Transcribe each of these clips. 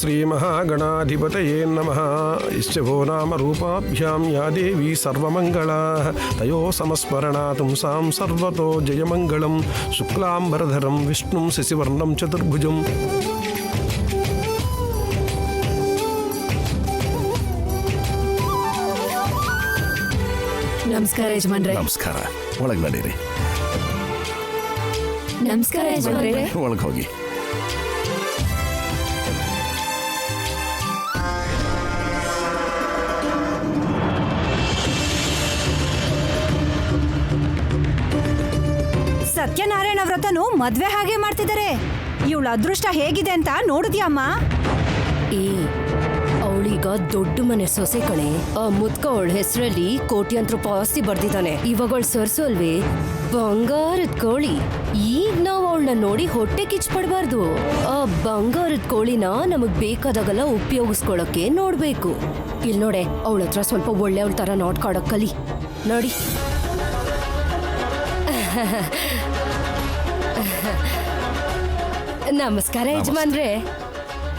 श्रीमहागणाधिपतये नमः। इष्टभो नाम रूपाभ्यां या देवी सर्वमङ्गला तयोः समस्मरणातुंसां सर्वतो जयमङ्गलं। शुक्लाम्बरधरं विष्णुं शशिवर्णं चतुर्भुजम्। ನಮಸ್ಕಾರ ಯಜಮಾನ್ರೆ. ನಮಸ್ಕಾರ. ಒಳಗೆ ನಡೀರಿ. ನಮಸ್ಕಾರ ಯಜಮಾನ್ರೆ. ಒಳಗೆ ಹೋಗಿ. ಸತ್ಯನಾರಾಯಣ ವ್ರತನು ಮದ್ವೆ ಹಾಗೆ ಮಾಡ್ತಿದ್ದಾರೆ. ಇವಳ ಅದೃಷ್ಟ ಹೇಗಿದೆ ಅಂತ ನೋಡಿದ್ಯಮ್ಮ? ಅವಳೀಗ ದೊಡ್ಡ ಮನೆ ಸೊಸೆ ಕಣೆ. ಆ ಮುದ್ಕ ಅವಳ ಹೆಸರಲ್ಲಿ ಕೋಟ್ಯಾಂತರ ರೂಪಾಯಿ ಆಸ್ತಿ ಬರ್ದಿದ್ದಾನೆ. ಇವಾಗ ಅವಳು ಸರ್ಸು ಅಲ್ವೇ, ಬಂಗಾರದ ಕೋಳಿ. ಈಗ ನಾವು ಅವಳನ್ನ ನೋಡಿ ಹೊಟ್ಟೆ ಕಿಚ್ಪಡ್ಬಾರ್ದು. ಆ ಬಂಗಾರದ ಕೋಳಿನ ನಮಗ್ ಬೇಕಾದಾಗೆಲ್ಲ ಉಪಯೋಗಿಸ್ಕೊಳಕ್ಕೆ ನೋಡ್ಬೇಕು. ಇಲ್ ನೋಡೆ, ಅವಳ ಹತ್ರ ಸ್ವಲ್ಪ ಒಳ್ಳೆಯವಳ ತರ ನೋಡ್ಕೊಳಕ್ ಕಲಿ. ನೋಡಿ. ನಮಸ್ಕಾರ ಯಜಮಾನ್ರೆ.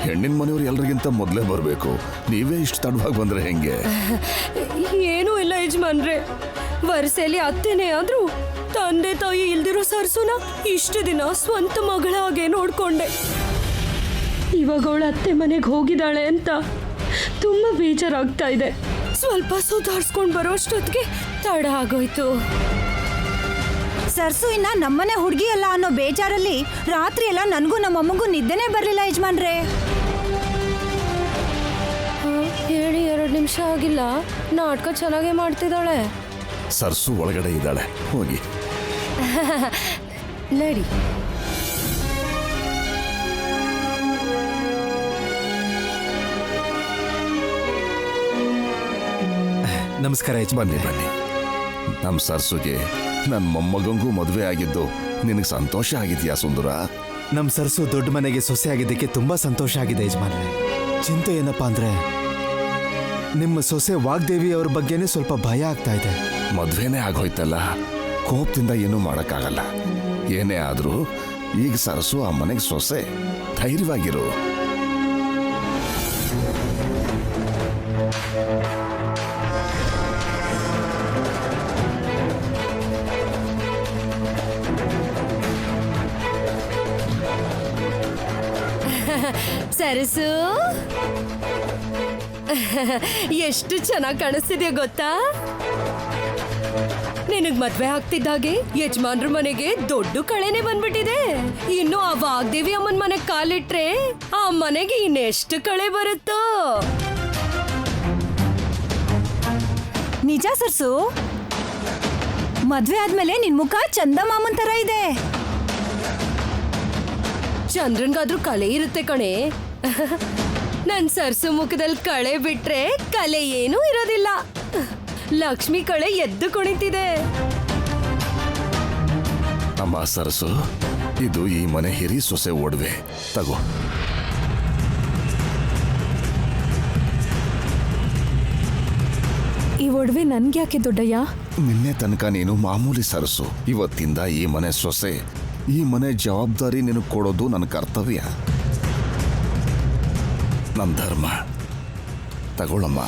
ಹೆಣ್ಣಿನ ಮನೆಯವ್ರು ಎಲ್ರಿಗಿಂತ ಮೊದಲೇ ಬರಬೇಕು. ನೀವೇ ಇಷ್ಟು ತಡವಾಗಿ ಬಂದ್ರೆ ಹೆಂಗೆ? ಏನೂ ಇಲ್ಲ ಯಜಮಾನ್ರೆ. ವರ್ಷೆಯಲ್ಲಿ ಅತ್ತೆನೇ ಆದ್ರೂ ತಂದೆ ತಾಯಿ ಇಲ್ದಿರೋ ಸರ್ಸುನ ಇಷ್ಟು ದಿನ ಸ್ವಂತ ಮಗಳ ಹಾಗೆ ನೋಡ್ಕೊಂಡೆ. ಇವಾಗ ಅವಳ ಅತ್ತೆ ಮನೆಗೆ ಹೋಗಿದ್ದಾಳೆ ಅಂತ ತುಂಬಾ ಬೇಜಾರಾಗ್ತಾ ಇದೆ. ಸ್ವಲ್ಪ ಸುಧಾರಿಸ್ಕೊಂಡು ಬರೋಷ್ಟೊತ್ತಿಗೆ ತಡ ಆಗೋಯ್ತು. ಸರ್ಸು ಇನ್ನ ನಮ್ಮನೆ ಹುಡುಗಿ ಅಲ್ಲ ಅನ್ನೋ ಬೇಜಾರಲ್ಲಿ ರಾತ್ರಿ ಎಲ್ಲ ನನಗೂ ನಮ್ಮಮ್ಮಗೂ ನಿದ್ದೆನೇ ಬರಲಿಲ್ಲ ಯಜಮಾನ್ರೆ. ಹೇಳಿ 2 ನಿಮಿಷ ಆಗಿಲ್ಲ, ನಾಟಕ ಚೆನ್ನಾಗೇ ಮಾಡ್ತಿದ್ದಾಳೆ. ಸರ್ಸು ಒಳಗಡೆ ಇದ್ದಾಳೆ, ಹೋಗಿ. ನಡಿ. ನಮಸ್ಕಾರ ಬನ್ನಿ ಬನ್ನಿ. ನಮ್ಮ ಸರ್ಸುಗೆ ನನ್ನ ಮೊಮ್ಮಗಂಗೂ ಮದುವೆ ಆಗಿದ್ದು ನಿನಗೆ ಸಂತೋಷ ಆಗಿದೆಯಾ ಸುಂದರ? ನಮ್ಮ ಸರ್ಸು ದೊಡ್ಡ ಮನೆಗೆ ಸೊಸೆ ಆಗಿದ್ದಕ್ಕೆ ತುಂಬಾ ಸಂತೋಷ ಆಗಿದೆ ಯಜಮಾನ್ರೆ. ಚಿಂತೆ ಏನಪ್ಪಾ ಅಂದ್ರೆ ನಿಮ್ಮ ಸೊಸೆ ವಾಗ್ದೇವಿ ಅವ್ರ ಬಗ್ಗೆನೇ ಸ್ವಲ್ಪ ಭಯ ಆಗ್ತಾ ಇದೆ. ಮದುವೆನೇ ಆಗೋಯ್ತಲ್ಲ, ಕೋಪದಿಂದ ಏನೂ ಮಾಡೋಕ್ಕಾಗಲ್ಲ. ಏನೇ ಆದರೂ ಈಗ ಸರ್ಸು ಆ ಮನೆಗೆ ಸೊಸೆ. ಧೈರ್ಯವಾಗಿರು. ಸರಸು, ಎಷ್ಟು ಚೆನ್ನಾಗಿ ಕಾಣಿಸ್ತಿದ್ಯಾ ಗೊತ್ತಾ? ನಿನಗ್ ಮದ್ವೆ ಆಗ್ತಿದ್ದಾಗೆ ಯಜಮಾನ್ರ ಮನೆಗೆ ದೊಡ್ಡ ಕಳೆನೆ ಬಂದ್ಬಿಟ್ಟಿದೆ. ಇನ್ನು ಆ ವಾಗ್ದೇವಿ ಅಮ್ಮನ ಮನೆಗೆ ಕಾಲಿಟ್ರೆ ಆ ಮನೆಗೆ ಇನ್ನೆಷ್ಟು ಕಳೆ ಬರುತ್ತೋ. ನಿಜ ಸರ್ಸು, ಮದ್ವೆ ಆದ್ಮೇಲೆ ನಿನ್ ಮುಖ ಚಂದಮಾಮನ್ ತರ ಇದೆ. ಚಂದ್ರನ್ಗಾದ್ರೂ ಕಲೆ ಇರುತ್ತೆ ಕಣೆ. ನನ್ ಸರ್ಸು ಮುಖದಲ್ಲಿ ಕಳೆ ಬಿಟ್ರೆ ಕಲೆ ಏನೂ ಇರೋದಿಲ್ಲ. ಲಕ್ಷ್ಮಿ ಕಳೆ ಎದ್ದು ಕುಣಿತಿದೆ. ಅಮ್ಮ ಸರ್ಸು, ಇದು ಈ ಮನೆ ಹಿರಿ ಸೊಸೆ ಒಡವೆ, ತಗೋ. ಈ ಒಡವೆ ನನ್ಗ್ಯಾಕೆ ದೊಡ್ಡಯ್ಯ? ನಿನ್ನೆ ತನಕ ನೀನು ಮಾಮೂಲಿ ಸರ್ಸು. ಇವತ್ತಿಂದ ಈ ಮನೆ ಸೊಸೆ. ಈ ಮನೆ ಜವಾಬ್ದಾರಿ ನಿನಗೆ ಕೊಡೋದು ನನ್ನ ಕರ್ತವ್ಯ, ನನ್ನ ಧರ್ಮ. ತಗೊಳ್ಳಮ್ಮ.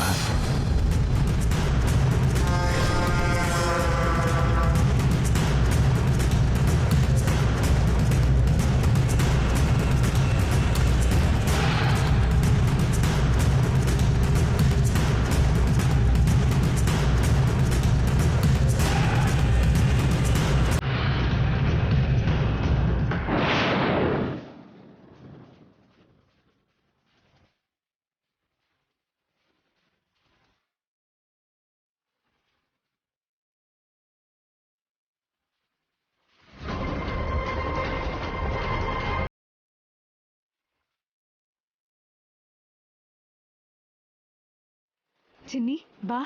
ಚಿನ್ನಿ ಬಾ.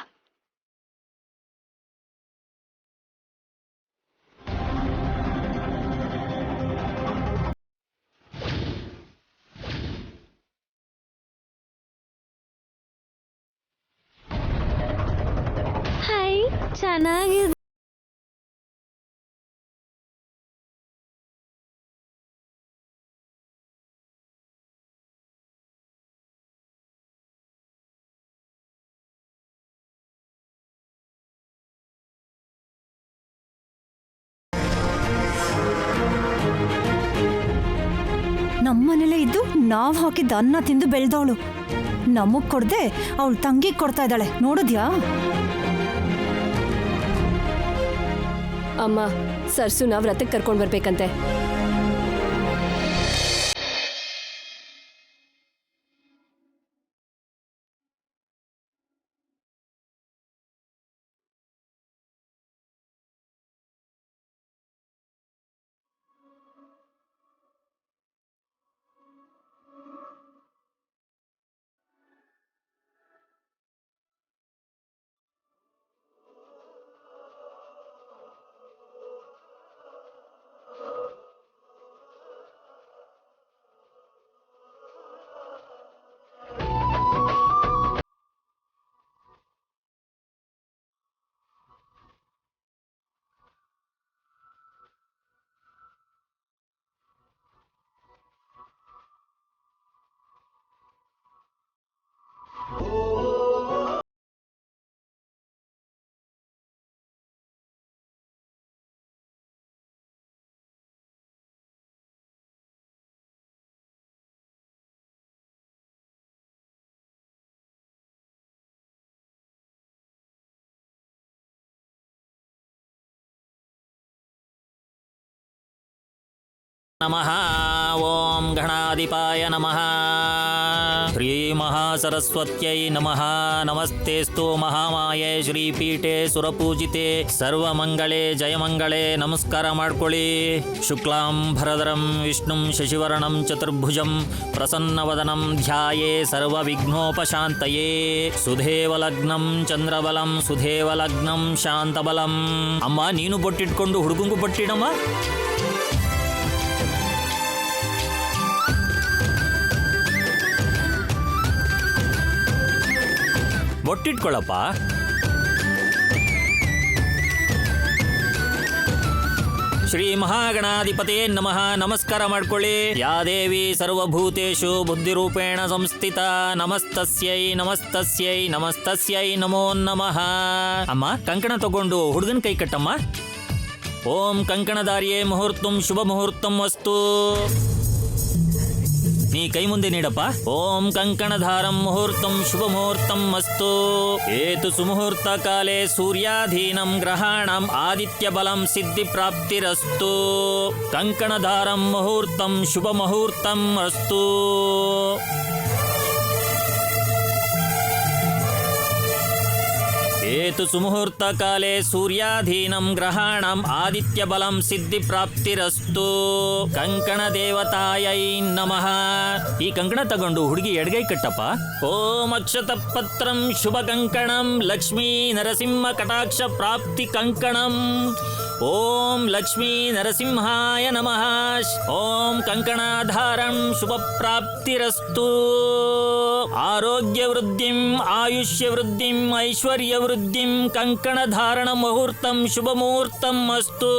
ಹಾಯ್, ಚೆನ್ನಾಗಿದೆ. ನಮ್ಮನೇಲೇ ಇದ್ದು ನಾವ್ ಹಾಕಿದ್ದ ಅನ್ನ ತಿಂದು ಬೆಳ್ದವಳು ನಮಗ್ ಕೊಡ್ದೆ ಅವಳು ತಂಗಿಗ್ ಕೊಡ್ತಾ ಇದ್ದಾಳೆ ನೋಡಿದ್ಯಾ? ಅಮ್ಮ, ಸರ್ಸುನ ವ್ರತಕ್ಕೆ ಕರ್ಕೊಂಡ್ ಬರ್ಬೇಕಂತೆ. ನಮಃ. ಓಂ ಗಣಾಧಿಪಾಯ ನಮಃ. ಶ್ರೀಮಹಾಸರಸ್ವತ್ಯೈ ನಮಃ. ನಮಸ್ತೆಸ್ತು ಮಹಾಮಾಯೆ ಶ್ರೀಪೀಠೆ ಸುರಪೂಜಿತೆ ಸರ್ವಮಂಗಳೇ ಜಯಮಂಗಳೇ. ನಮಸ್ಕಾರ ಮಾಡ್ಕೊಳ್ಳಿ. ಶುಕ್ಲಾಂಬರಧರಂ ವಿಷ್ಣುಂ ಶಶಿವರ್ಣಂ ಚತುರ್ಭುಜಂ ಪ್ರಸನ್ನವದನಂ ಧ್ಯಾಯೇ ಸರ್ವವಿಘ್ನೋಪಶಾಂತಯೇ. ಸುಧೇವಲಗ್ನಂ ಚಂದ್ರಬಲಂ ಸುಧೇವಲಗ್ನಂ ಶಾಂತಬಲಂ. ಅಮ್ಮ, ನೀನು ಬೊಟ್ಟಿಟ್ಕೊಂಡು ಹುಡುಗಂಗೂ ಬೊಟ್ಟಿಡಮ್ಮ. ಬೊಟ್ಟಿಟ್ಕೊಳ್ಳಪ್ಪ. ಶ್ರೀ ಮಹಾಗಣಾಧಿಪತೇ ನಮಃ. ನಮಸ್ಕಾರ ಮಾಡ್ಕೊಳ್ಳಿ. ಯಾ ದೇವಿ ಸರ್ವಭೂತೇಷು ಬುದ್ಧಿರೂಪೇಣ ಸಂಸ್ಥಿತ. ನಮಸ್ತಸ್ಯೈ ನಮಸ್ತಸ್ಯೈ ನಮಸ್ತಸ್ಯೈ ನಮೋ ನಮಃ. ಅಮ್ಮ, ಕಂಕಣ ತಗೊಂಡು ಹುಡುಗನ ಕೈ ಕಟ್ಟಮ್ಮ. ಓಂ ಕಂಕಣದಾರಿಯೇ ಮುಹೂರ್ತಂ ಶುಭ ಮುಹೂರ್ತಂ ವಸ್ತು. ನೀ ಕೈ ಮುಂದೆ ನೀಡಪ್ಪ. ಓಂ ಕಂಕಣಧಾರಂ ಮುಹೂರ್ತಂ ಶುಭ ಮುಹೂರ್ತಂ ಅಸ್ತು. ಏತು ಸುಮುಹೂರ್ತ ಕಾಲೇ ಸೂರ್ಯಾಧೀನಂ ಗ್ರಹಾಣಂ ಆದಿತ್ಯ ಬಲಂ ಸಿದ್ಧಿ ಪ್ರಾಪ್ತಿರಸ್ತು. ಕಂಕಣಧಾರಂ ಮುಹೂರ್ತಂ ಶುಭ ಮುಹೂರ್ತಂ ಅಸ್ತು. ಏತು ಸುಮುಹೂರ್ತ ಕಾಲೇ ಸೂರ್ಯಾಧೀನಂ ಗ್ರಹಾಣಂ ಆದಿತ್ಯ ಬಲಂ ಸಿದ್ಧಿ ಪ್ರಾಪ್ತಿರಸ್ತು. ಕಂಕಣ ದೇವತಾಯೈ ನಮಃ. ಈ ಕಂಕಣ ತಗೊಂಡು ಹುಡುಗಿ ಎಡಗೈ ಕಟ್ಟಪ್ಪ. ಓಂ ಅಕ್ಷತ ಪತ್ರಂ ಶುಭ ಕಂಕಣಂ ಲಕ್ಷ್ಮೀ ನರಸಿಂಹ ಕಟಾಕ್ಷ ಪ್ರಾಪ್ತಿ ಕಂಕಣಂ. ಓಂ ಲಕ್ಷ್ಮೀ ನರಸಿಂಹಾಯ ನಮಃ. ಓಂ ಕಂಕಣಾಧಾರಂ ಶುಭ ಪ್ರಾಪ್ತಿರಸ್ತು. ಆರೋಗ್ಯ ವೃದ್ಧಿಂ ಆಯುಷ್ಯ ವೃದ್ಧಿಂ ಐಶ್ವರ್ಯ ವೃದ್ಧಿಂ ಕಂಕಣಧಾರಣ ಮುಹೂರ್ತಂ ಶುಭ ಮುಹೂರ್ತಂ ಅಸ್ತು.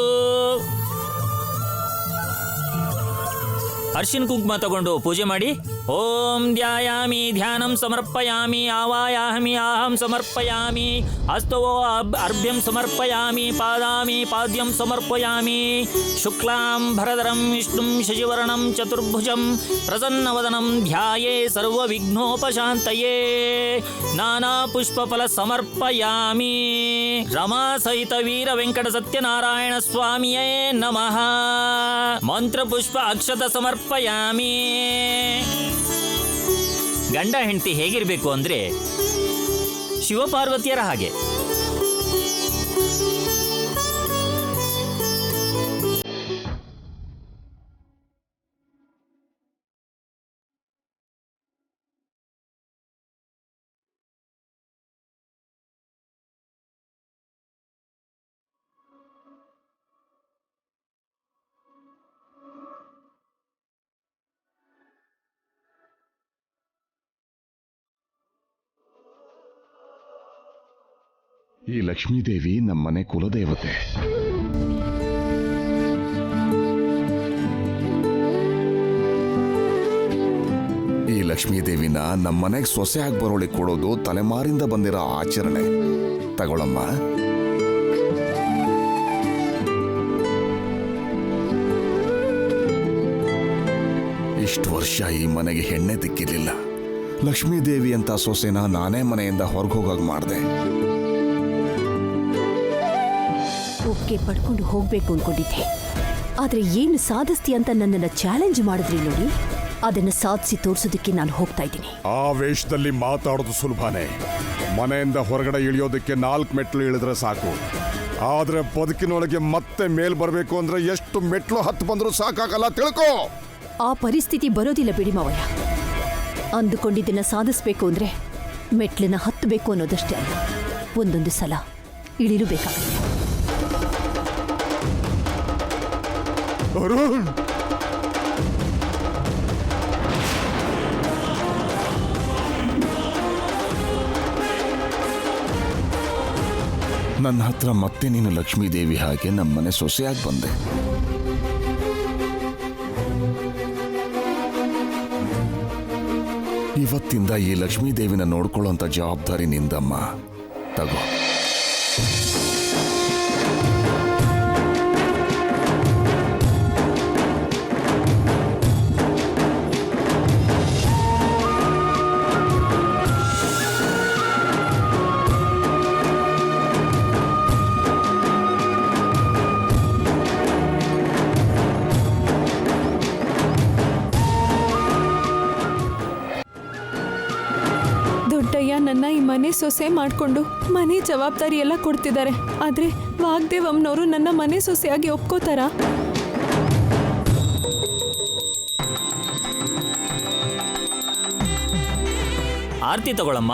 ಅರ್ಶಿನ ಕುಂಕುಮ ತಗೊಂಡು ಪೂಜೆ ಮಾಡಿ. ಓಂ ಧ್ಯಾಯಾಮಿ ಧ್ಯಾನಂ ಸಮರ್ಪಯಾಮಿ ಆವಾಯಾಮಿ ಆಹಂ ಸಮರ್ಪಯಾಮಿ ಹಸ್ತವೋ ಅರ್ಭ್ಯಂ ಸಮರ್ಪಯಾಮಿ ಪಾದಾಮಿ ಪಾದ್ಯಂ ಸಮರ್ಪಯಾಮಿ. ಶುಕ್ಲಾಂಬರಧರಂ ವಿಷ್ಣುಂ ಶಶಿವರ್ಣಂ ಚತುರ್ಭುಜಂ ಪ್ರಸನ್ನವದನಂ ಧ್ಯಾಯೇ ಸರ್ವವಿಘ್ನೋಪಶಾಂತಯೇ. ನಾನಾ ಪುಷ್ಪಫಲ ಸಮರ್ಪಯಾಮಿ. ರಮಾ ಸಹಿತ ವೀರ ವೆಂಕಟ ಸತ್ಯನಾರಾಯಣ ಸ್ವಾಮಿಯೇ ನಮಃ. ಮಂತ್ರಪುಷ್ಪ ಅಕ್ಷತ ಸಮರ್ಪಯಾಮಿ. ಗಂಡ ಹೆಂಡತಿ ಹೇಗಿರ್ಬೇಕು ಅಂದ್ರೆ ಶಿವಪಾರ್ವತಿಯರ ಹಾಗೆ. ಈ ಲಕ್ಷ್ಮೀದೇವಿ ನಮ್ಮನೆ ಕುಲದೇವತೆ. ಈ ಲಕ್ಷ್ಮೀದೇವಿನ ನಮ್ಮನೆಗೆ ಸೊಸೆ ಆಗಿ ಬರೋಳಿಗೆ ಕೊಡೋದು ತಲೆಮಾರಿಂದ ಬಂದಿರೋ ಆಚರಣೆ. ತಗೊಳಮ್ಮ. ಇಷ್ಟು ವರ್ಷ ಈ ಮನೆಗೆ ಹೆಣ್ಣೆ ದಿಕ್ಕಿರ್ಲಿಲ್ಲ. ಲಕ್ಷ್ಮೀದೇವಿ ಅಂತ ಸೊಸೆನ ನಾನೇ ಮನೆಯಿಂದ ಹೊರಗೆ ಹೋಗಾಗ ಮಾಡಿದೆ. ಒಪ್ಪಿಗೆ ಪಡ್ಕೊಂಡು ಹೋಗ್ಬೇಕು ಅನ್ಕೊಂಡಿದ್ದೆ, ಆದ್ರೆ ಏನು ಸಾಧಿಸ್ತಿ ಅಂತ ನನ್ನನ್ನು ಚಾಲೆಂಜ್ ಮಾಡಿದ್ರಿ ನೋಡಿ, ಅದನ್ನ ಸಾಧಿಸಿ ತೋರಿಸೋದಕ್ಕೆ ನಾನು ಹೋಗ್ತಾ ಇದ್ದೀನಿ. ಆ ವೇಷದಲ್ಲಿ ಮಾತಾಡೋದು ಸುಲಭನೇ. ಮನೆಯಿಂದ ಹೊರಗಡೆ ಇಳಿಯೋದಕ್ಕೆ 4 ಮೆಟ್ಲು ಇಳಿದ್ರೆ ಸಾಕು. ಆದ್ರೆ ಬದುಕಿನೊಳಗೆ ಮತ್ತೆ ಮೇಲ್ ಬರಬೇಕು ಅಂದ್ರೆ ಎಷ್ಟು ಮೆಟ್ಲು ಹತ್ತು ಬಂದರೂ ಸಾಕಾಗಲ್ಲ, ತಿಳ್ಕೋ. ಆ ಪರಿಸ್ಥಿತಿ ಬರೋದಿಲ್ಲ ಬಿಡಿ ಮಾವಯ್ಯ. ಅಂದುಕೊಂಡಿದ್ದನ್ನ ಸಾಧಿಸ್ಬೇಕು ಅಂದ್ರೆ ಮೆಟ್ಲನ್ನ ಹತ್ತಬೇಕು ಅನ್ನೋದಷ್ಟೇ ಅಲ್ಲ, ಒಂದೊಂದು ಸಲ ಇಳಿರಬೇಕಾಗತ್ತೆ. ಅರುಣ್, ನನ್ನ ಹತ್ರ ಮತ್ತೆ ನೀನು ಲಕ್ಷ್ಮೀದೇವಿ ಹಾಗೆ ನಮ್ಮನೆ ಸೊಸೆಯಾಗಿ ಬಂದೆ. ಇವತ್ತಿಂದ ಈ ಲಕ್ಷ್ಮೀದೇವಿನ ನೋಡ್ಕೊಳ್ಳೋಂಥ ಜವಾಬ್ದಾರಿ ನಿಂದಮ್ಮ. ತಗೋ. ದೊಡ್ಡಯ್ಯ ನನ್ನ ಈ ಮನೆ ಸೊಸೆ ಮಾಡಿಕೊಂಡು ಮನೆ ಜವಾಬ್ದಾರಿ ಎಲ್ಲ ಕೊಡ್ತಿದ್ದಾರೆ. ಆದ್ರೆ ವಾಗ್ದೇವ್ ಅಮ್ಮನವರು ನನ್ನ ಮನೆ ಸೊಸೆಯಾಗಿ ಒಪ್ಕೋತಾರಾ? ಆರತಿ ತಗೊಳಮ್ಮ.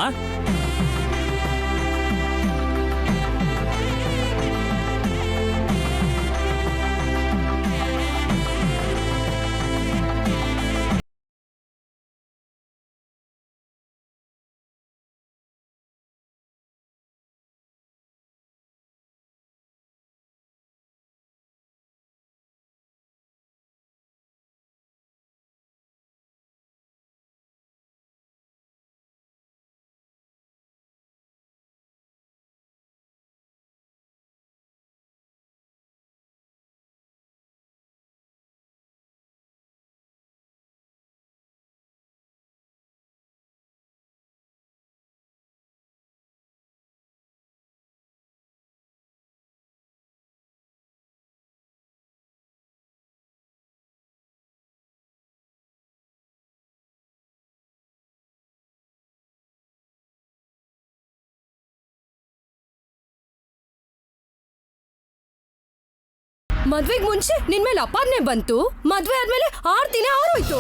ಮದ್ವೆಗ್ ಮುಂಚೆ ನಿನ್ ಮೇಲೆ ಅಪಾದನೆ ಬಂತು, ಮದ್ವೆ ಆದ್ಮೇಲೆ 6 ದಿನ ಆರೋಯ್ತು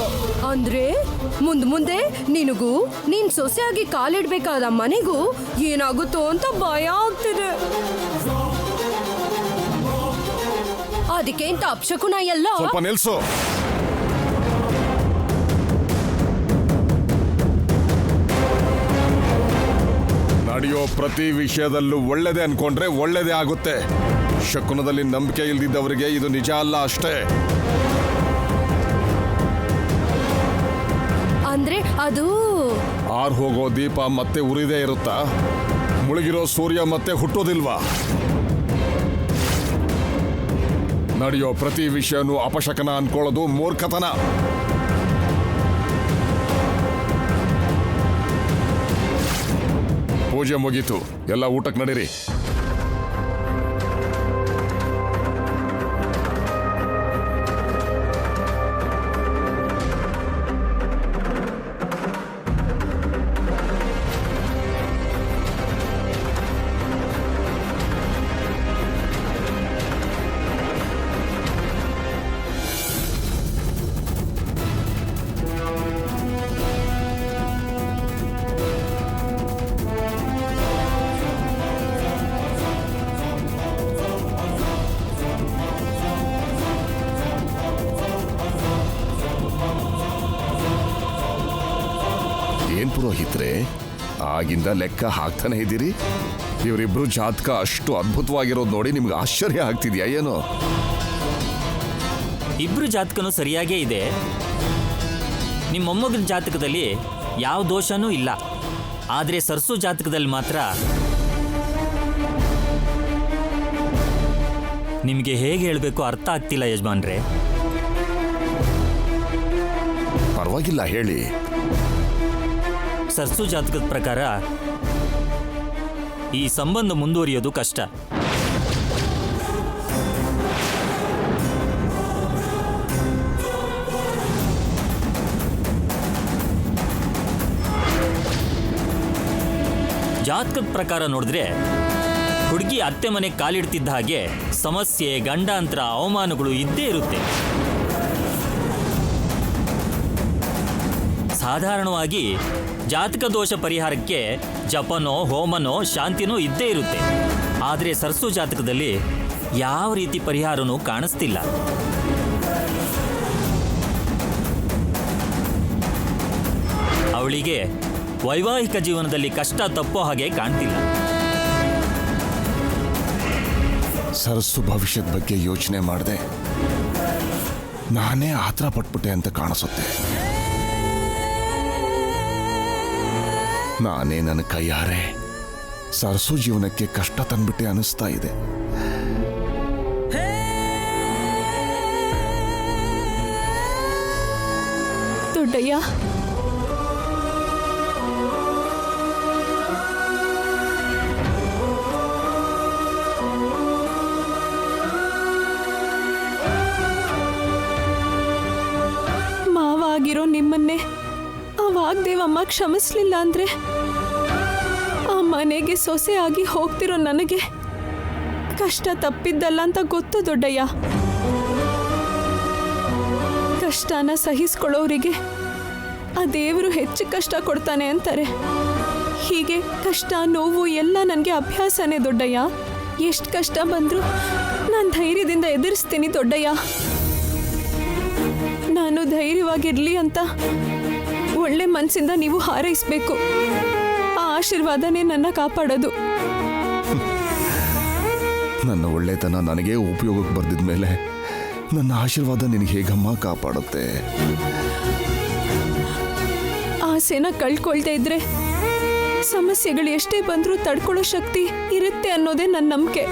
ಅಂದ್ರೆ ಮುಂದೆ ನಿನಗೂ ನೀನ್ ಸೊಸೆಯಾಗಿ ಕಾಲಿಡ್ಬೇಕಾದ ಮನೆಗೂ ಏನಾಗುತ್ತೋ ಅಂತ ಭಯ ಆಗ್ತಿದೆ. ಅದಕ್ಕೆ ಇಂತ ಅಪಶಕುನ ಎಲ್ಲ. ಸ್ವಲ್ಪ ನಿಲ್ಸು. ನಡೆಯೋ ಪ್ರತಿ ವಿಷಯದಲ್ಲೂ ಒಳ್ಳೆದೇ ಅನ್ಕೊಂಡ್ರೆ ಒಳ್ಳೆದೇ ಆಗುತ್ತೆ. ಶಕುನದಲ್ಲಿ ನಂಬಿಕೆ ಇಲ್ದಿದ್ದವರಿಗೆ ಇದು ನಿಜ ಅಲ್ಲ ಅಷ್ಟೇ. ಅಂದ್ರೆ ಅದು ಆರ್ ಹೋಗೋ ದೀಪ ಮತ್ತೆ ಉರಿದೇ ಇರುತ್ತಾ? ಮುಳುಗಿರೋ ಸೂರ್ಯ ಮತ್ತೆ ಹುಟ್ಟೋದಿಲ್ವಾ? ನಡೆಯೋ ಪ್ರತಿ ವಿಷಯನೂ ಅಪಶಕನ ಅನ್ಕೊಳ್ಳೋದು ಮೂರ್ಖತನ. ಪೂಜೆ ಮುಗೀತು, ಎಲ್ಲ ಊಟಕ್ಕೆ ನಡೀರಿ. ಏನ್ ಪುರೋಹಿತ್ರೆ, ಆಗಿಂದ ಲೆಕ್ಕ ಹಾಕ್ತಾನೆ ಇದ್ದೀರಿ? ಇವರಿಬ್ರು ಜಾತಕ ಅಷ್ಟು ಅದ್ಭುತವಾಗಿರೋದು ನೋಡಿ ನಿಮ್ಗೆ ಆಶ್ಚರ್ಯ ಆಗ್ತಿದ್ಯಾ ಏನೋ? ಇಬ್ರು ಜಾತಕನೂ ಸರಿಯಾಗೇ ಇದೆ. ನಿಮ್ಮ ಮೊಮ್ಮಗನ ಜಾತಕದಲ್ಲಿ ಯಾವ ದೋಷನೂ ಇಲ್ಲ. ಆದರೆ ಸರ್ಸು ಜಾತಕದಲ್ಲಿ ಮಾತ್ರ ನಿಮಗೆ ಹೇಗೆ ಹೇಳಬೇಕು ಅರ್ಥ ಆಗ್ತಿಲ್ಲ ಯಜಮಾನ್ರೆ. ಪರವಾಗಿಲ್ಲ ಹೇಳಿ. ಸರ್ಸು ಜಾತಕದ ಪ್ರಕಾರ ಈ ಸಂಬಂಧ ಮುಂದುವರಿಯೋದು ಕಷ್ಟ. ಜಾತಕದ ಪ್ರಕಾರ ನೋಡಿದ್ರೆ ಹುಡುಗಿ ಅತ್ತೆ ಮನೆಗೆ ಕಾಲಿಡ್ತಿದ್ದ ಹಾಗೆ ಸಮಸ್ಯೆ, ಗಂಡಾಂತರ, ಅವಮಾನಗಳು ಇದ್ದೇ ಇರುತ್ತೆ. ಸಾಧಾರಣವಾಗಿ ಜಾತಕ ದೋಷ ಪರಿಹಾರಕ್ಕೆ ಜಪನೋ, ಹೋಮನೋ, ಶಾಂತಿನೋ ಇದ್ದೇ ಇರುತ್ತೆ. ಆದರೆ ಸರ್ಸು ಜಾತಕದಲ್ಲಿ ಯಾವ ರೀತಿ ಪರಿಹಾರನೂ ಕಾಣಿಸ್ತಿಲ್ಲ. ಅವಳಿಗೆ ವೈವಾಹಿಕ ಜೀವನದಲ್ಲಿ ಕಷ್ಟ ತಪ್ಪೋ ಹಾಗೆ ಕಾಣ್ತಿಲ್ಲ. ಸರಸ್ಸು ಭವಿಷ್ಯದ ಬಗ್ಗೆ ಯೋಚನೆ ಮಾಡಿದೆ, ನಾನೇ ಆತರ ಪಟ್ಬಿಟ್ಟೆ ಅಂತ ಕಾಣಿಸುತ್ತೆ. ನಾನೇ ನನ್ನ ಕೈಯಾರೆ ಸರಸು ಜೀವನಕ್ಕೆ ಕಷ್ಟ ತಂದ್ಬಿಟ್ಟೆ ಅನಿಸ್ತಾ ಇದೆ. ದೊಡ್ಡಯ್ಯ, ಮಾವ ಆಗಿರೋ ನಿಮ್ಮನ್ನೇ ಆ ವಾಗ್ದೇವಮ್ಮ ಕ್ಷಮಿಸ್ಲಿಲ್ಲ ಅಂದ್ರೆ ಆ ಮನೆಗೆ ಸೊಸೆ ಆಗಿ ಹೋಗ್ತಿರೋ ನನಗೆ ಕಷ್ಟ ತಪ್ಪಿದ್ದಲ್ಲ ಅಂತ ಗೊತ್ತು ದೊಡ್ಡಯ್ಯ. ಕಷ್ಟನ ಸಹಿಸ್ಕೊಳ್ಳೋರಿಗೆ ಆ ದೇವರು ಹೆಚ್ಚು ಕಷ್ಟ ಕೊಡ್ತಾನೆ ಅಂತಾರೆ. ಹೀಗೆ ಕಷ್ಟ, ನೋವು ಎಲ್ಲ ನನಗೆ ಅಭ್ಯಾಸನೇ ದೊಡ್ಡಯ್ಯ. ಎಷ್ಟು ಕಷ್ಟ ಬಂದರೂ ನಾನು ಧೈರ್ಯದಿಂದ ಎದುರಿಸ್ತೀನಿ ದೊಡ್ಡಯ್ಯ. ನಾನು ಧೈರ್ಯವಾಗಿರಲಿ ಅಂತ ಒಳ್ಳೆ ಮನಸ್ಸಿಂದ ನೀವು ಹಾರೈಸಬೇಕು. ಆ ಆಶೀರ್ವಾದನೇ ನನ್ನ ಕಾಪಾಡೋದು. ನನ್ನ ಒಳ್ಳೆತನ ನನಗೆ ಉಪಯೋಗಕ್ಕೆ ಬರ್ದಿದ ಮೇಲೆ ನನ್ನ ಆಶೀರ್ವಾದ ನಿನಗೆ ಹೇಗಮ್ಮ ಕಾಪಾಡುತ್ತೆ? ಆಸೆನ ಕಳ್ಕೊಳ್ತಾ ಇದ್ರೆ ಸಮಸ್ಯೆಗಳು ಎಷ್ಟೇ ಬಂದರೂ ತಡ್ಕೊಳ್ಳೋ ಶಕ್ತಿ ಇರುತ್ತೆ ಅನ್ನೋದೇ ನನ್ನ ನಂಬಿಕೆ.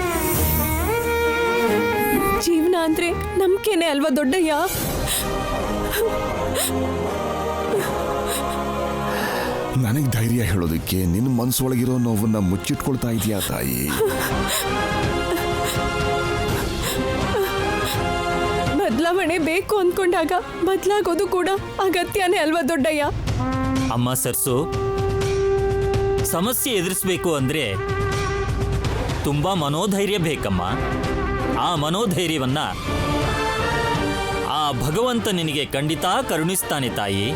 ಜೀವನ ಅಂದ್ರೆ ನಂಬಿಕೆನೇ ಅಲ್ವಾ ದೊಡ್ಡಯ್ಯ? ನನಗೆ ಧೈರ್ಯ ಹೇಳೋದಕ್ಕೆ ನಿನ್ನ ಮನಸ್ಸೊಳಗಿರೋ ನೋವನ್ನ ಮುಚ್ಚಿಟ್ಕೊಳ್ತಾ ಇದೆಯಾ ತಾಯಿ? ಬದಲಾವಣೆ ಬೇಕು ಅಂದ್ಕೊಂಡಾಗ ಬದಲಾಗೋದು ಕೂಡ ಅಗತ್ಯನೇ ಅಲ್ವಾ ದೊಡ್ಡಯ್ಯ? ಅಮ್ಮ ಸರ್ಸು, ಸಮಸ್ಯೆ ಎದುರಿಸಬೇಕು ಅಂದ್ರೆ ತುಂಬಾ ಮನೋಧೈರ್ಯ ಬೇಕಮ್ಮ. ಆ ಮನೋಧೈರ್ಯವನ್ನ ಆ ಭಗವಂತ ನಿನಗೆ ಖಂಡಿತ ಕರುಣಿಸ್ತಾನೆ ತಾಯಿ.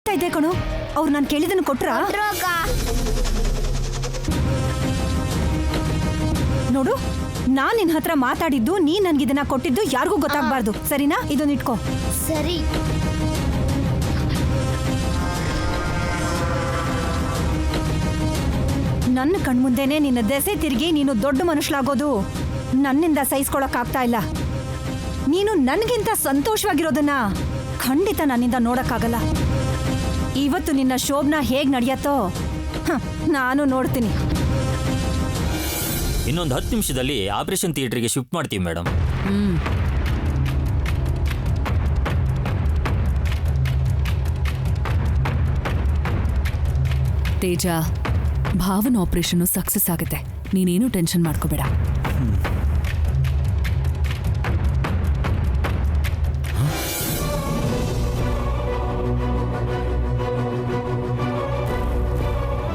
ಇದೆ ಕಣು, ಅವ್ರು ನಾನು ಕೇಳಿದನ್ನು ಕೊಟ್ರಾ? ನೋಡು, ನಾನ್ ನಿನ್ ಹತ್ರ ಮಾತಾಡಿದ್ದು, ನೀ ನನ್ಗಿದನ್ನ ಕೊಟ್ಟಿದ್ದು ಯಾರಿಗೂ ಗೊತ್ತಾಗ್ಬಾರ್ದು, ಸರಿನಾ? ಇದನ್ನ ಇಟ್ಕೋ. ಸರಿ. ನನ್ನ ಕಣ್ಮುಂದೆನೆ ನಿನ್ನ ದೆಸೆ ತಿರುಗಿ ನೀನು ದೊಡ್ಡ ಮನುಷ್ಯಲಾಗೋದು ನನ್ನಿಂದ ಸಹಿಸ್ಕೊಳಕ್ಕಾಗ್ತಾ ಇಲ್ಲ. ನೀನು ನನ್ಗಿಂತ ಸಂತೋಷವಾಗಿರೋದನ್ನ ಖಂಡಿತ ನನ್ನಿಂದ ನೋಡಕ್ಕಾಗಲ್ಲ. ಇವತ್ತು ನಿನ್ನ ಶೋಭನ ಹೇಗ್ ನಡೆಯತ್ತೋ ನಾನು ನೋಡ್ತೀನಿ. ಇನ್ನೊಂದು 10 ನಿಮಿಷದಲ್ಲಿ ಆಪರೇಷನ್ ಥಿಯೇಟರ್ಗೆ ಶಿಫ್ಟ್ ಮಾಡ್ತೀವಿ ಮೇಡಮ್. ತೇಜ, ಭಾವನ ಆಪರೇಷನ್ ಸಕ್ಸಸ್ ಆಗುತ್ತೆ. ನೀನೇನು ಟೆನ್ಷನ್ ಮಾಡ್ಕೋಬೇಡ.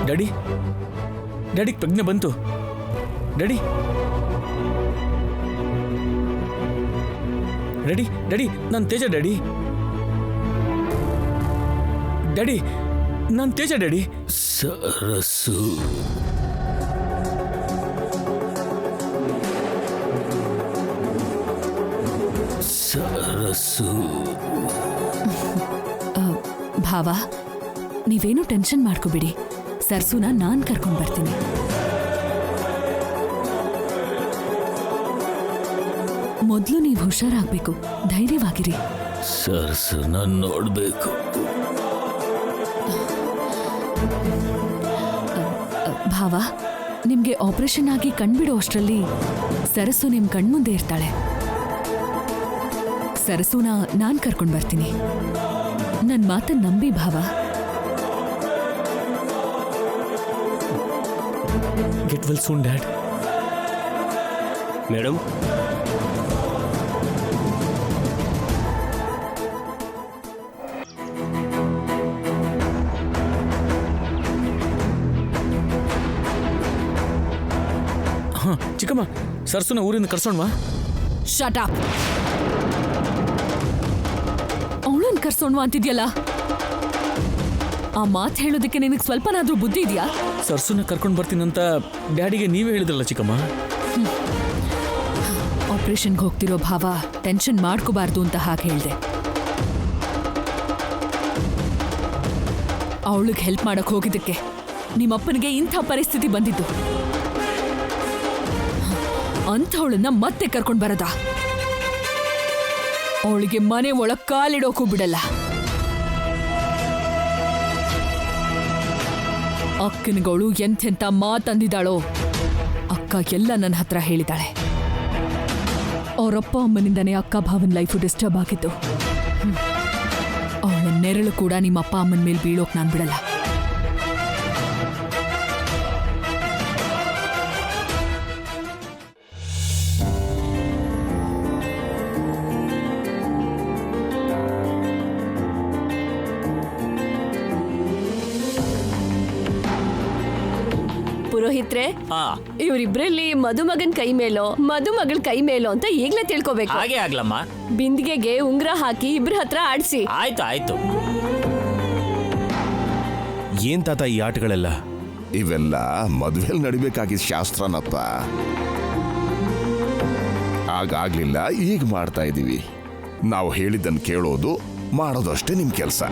ಡ್ಯಾಡಿ, ಡ್ಯಾಡಿಗೆ ಪ್ರಜ್ಞೆ ಬಂತು. ಡ್ಯಾಡಿ, ಡ್ಯಾಡಿ, ಡ್ಯಾಡಿ, ನಾನು ತೇಜ ಡ್ಯಾಡಿ. ಡ್ಯಾಡಿ, ನಾನು ತೇಜ ಡ್ಯಾಡಿ. ಸರಸು, ಸರಸು. ಭಾವ, ನೀವೇನು ಟೆನ್ಷನ್ ಮಾಡ್ಕೋಬೇಡಿ. ಸರ್ಸುನ ನಾನ್ ಕರ್ಕೊಂಡ್ ಬರ್ತೀನಿ. ಮೊದಲು ನೀವು ಹುಷಾರಾಗಬೇಕು, ಧೈರ್ಯವಾಗಿರಿ. ಸರ್ಸು ನಾನು ನೋಡ್ಬೇಕು. ಭಾವ, ನಿಮ್ಗೆ ಆಪರೇಷನ್ ಆಗಿ ಕಣ್ಬಿಡೋ ಅಷ್ಟರಲ್ಲಿ ಸರಸು ನಿಮ್ ಕಣ್ಮುಂದೆ ಇರ್ತಾಳೆ. ಸರಸುನ ನಾನ್ ಕರ್ಕೊಂಡ್ ಬರ್ತೀನಿ. ನನ್ ಮಾತನ್ನ ನಂಬಿ ಭಾವ. Get well soon dad. Madam, ಹಾ ಚಿಕ್ಕಮ್ಮ, ಸರ್ಸುನ ಊರಿಂದ ಕರ್ಸೋಣ್ವಾ? Shut up. ಅವಳನ್ ಕರ್ಸೋಣ್ವಾ ಅಂತಿದ್ಯಲ್ಲ, ಆ ಮಾತು ಹೇಳೋದಕ್ಕೆ ನಿನಗೆ ಸ್ವಲ್ಪನಾದ್ರೂ ಬುದ್ಧಿ ಇದೆಯಾ? ಸರ್ಸುನ ಕರ್ಕೊಂಡು ಬರ್ತೀನಂತ ಡ್ಯಾಡಿಗೆ ನೀವೇ ಹೇಳಿದ್ರಲ್ಲ ಚಿಕ್ಕಮ್ಮ. ಆಪರೇಷನ್ಗೆ ಹೋಗ್ತಿರೋ ಭಾವ ಟೆನ್ಷನ್ ಮಾಡ್ಕೋಬಾರ್ದು ಅಂತ ಹಾಗೆ ಹೇಳ್ದೆ. ಅವಳಿಗೆ ಹೆಲ್ಪ್ ಮಾಡಕ್ ಹೋಗಿದ್ದಕ್ಕೆ ನಿಮ್ಮಪ್ಪನಿಗೆ ಇಂಥ ಪರಿಸ್ಥಿತಿ ಬಂದಿದ್ದು. ಅಂಥವಳನ್ನ ಮತ್ತೆ ಕರ್ಕೊಂಡ್ ಬರದ? ಅವಳಿಗೆ ಮನೆ ಒಳಗ್ ಕಾಲಿಡೋಕೂ ಬಿಡಲ್ಲ. ಅಕ್ಕನಿಗವಳು ಎಂಥೆಂಥ ಮಾತಂದಿದ್ದಾಳೋ ಅಕ್ಕ ಎಲ್ಲ ನನ್ನ ಹತ್ರ ಹೇಳಿದಾಳೆ. ಅವರಪ್ಪ ಅಮ್ಮನಿಂದನೇ ಅಕ್ಕ ಭಾವನ್ ಲೈಫು ಡಿಸ್ಟರ್ಬ್ ಆಗಿದ್ದು. ಅವಳ ನೆರಳು ಕೂಡ ನಿಮ್ಮ ಅಪ್ಪ ಅಮ್ಮನ ಮೇಲೆ ಬೀಳೋಕ್ ನಾನು ಬಿಡಲ್ಲ. ಪುರೋಹಿತ್ರೆ, ಇವರಿಬ್ರಲ್ಲಿ ಮದುಮಗನ್ ಕೈ ಮೇಲೋ ಮದುಮಗಳ ಕೈ ಮೇಲೋ ಅಂತ ಈಗ್ಲೇ ತಿಳ್ಕೊಬೇಕು. ಹಾಗೆ ಆಗ್ಲಮ್ಮ. ಬಿಂದಿಗೆಗೆ ಉಂಗ್ರ ಹಾಕಿ ಇಬ್ರ ಹತ್ರ ಆಡ್ಸಿ. ಆಯ್ತು ಆಯ್ತು. ಏನ್ ತಾತ ಈ ಆಟಗಳೆಲ್ಲ? ಇವೆಲ್ಲ ಮದುವೆಲ್ ನಡಿಬೇಕಾಗಿದ್ದ ಶಾಸ್ತ್ರನಪ್ಪ. ಆಗಾಗ್ಲಿಲ್ಲ, ಈಗ ಮಾಡ್ತಾ ಇದೀವಿ. ನಾವು ಹೇಳಿದ್ದನ್ನು ಕೇಳೋದು ಮಾಡೋದು ಅಷ್ಟೇ ನಿಮ್ ಕೆಲಸ.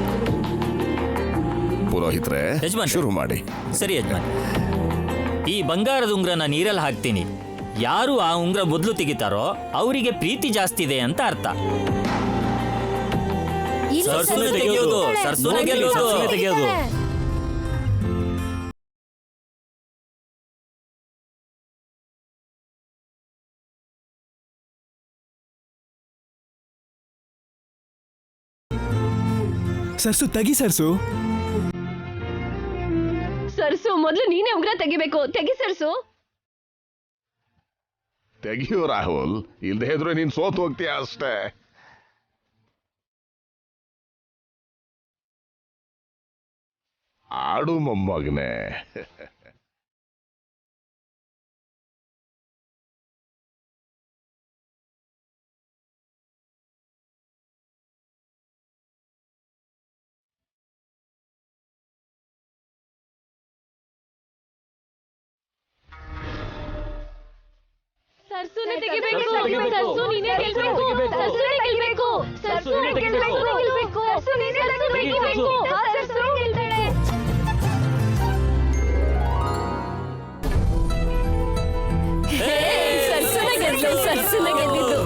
ಪುರೋಹಿತ್ರೆ, ಶುರು ಮಾಡಿ. ಸರಿ ಯಜಮಾನ್. ಈ ಬಂಗಾರದ ಉಂಗ್ರನ ನೀರಲ್ಲಿ ಹಾಕ್ತೀನಿ. ಯಾರು ಆ ಉಂಗ್ರ ಮೊದಲು ತೆಗಿತಾರೋ ಅವರಿಗೆ ಪ್ರೀತಿ ಜಾಸ್ತಿ ಇದೆ ಅಂತ ಅರ್ಥ. ಸರ್ಸುನ ತೆಗೆಯೋದು, ಸರ್ಸುನ ತೆಗೆಯೋದು. ಸರ್ಸು ತೆಗಿ. ಸರ್ಸು ಸರ್ಸು, ಮೊದ್ಲು ನೀನೇ ಉಂಗ್ರ ತೆಗಿಬೇಕು. ತೆಗಿ ಸರ್ಸು. ತೆಗಿಯೋ ರಾಹುಲ್, ಇಲ್ದೇ ಇದ್ರೆ ನೀನ್ ಸೋತು ಹೋಗ್ತೀಯ ಅಷ್ಟೇ. ಆಡು ಮೊಮ್ಮಗನೆ. ಸರ್ಸುನೇ ತೆಗಿಬೇಕು. ಸರ್ಸು ನೀನೇ ಗೆಲ್ಬೇಕು. ಸರ್ಸುನೇ ಗೆಲ್ಬೇಕು. ಸರ್ಸುನೇ ಗೆಲ್ಬೇಕು. ಸರ್ಸು ನೀನೇ ತೆಗಿಬೇಕು. ಸರ್ಸು ಗೆಲ್ತಾಳೆ. ಸರ್ಸುನೇ ಗೆಲ್ಲು. ಸರ್ಸುನೇ ಗೆದ್ದಿದ್ದು.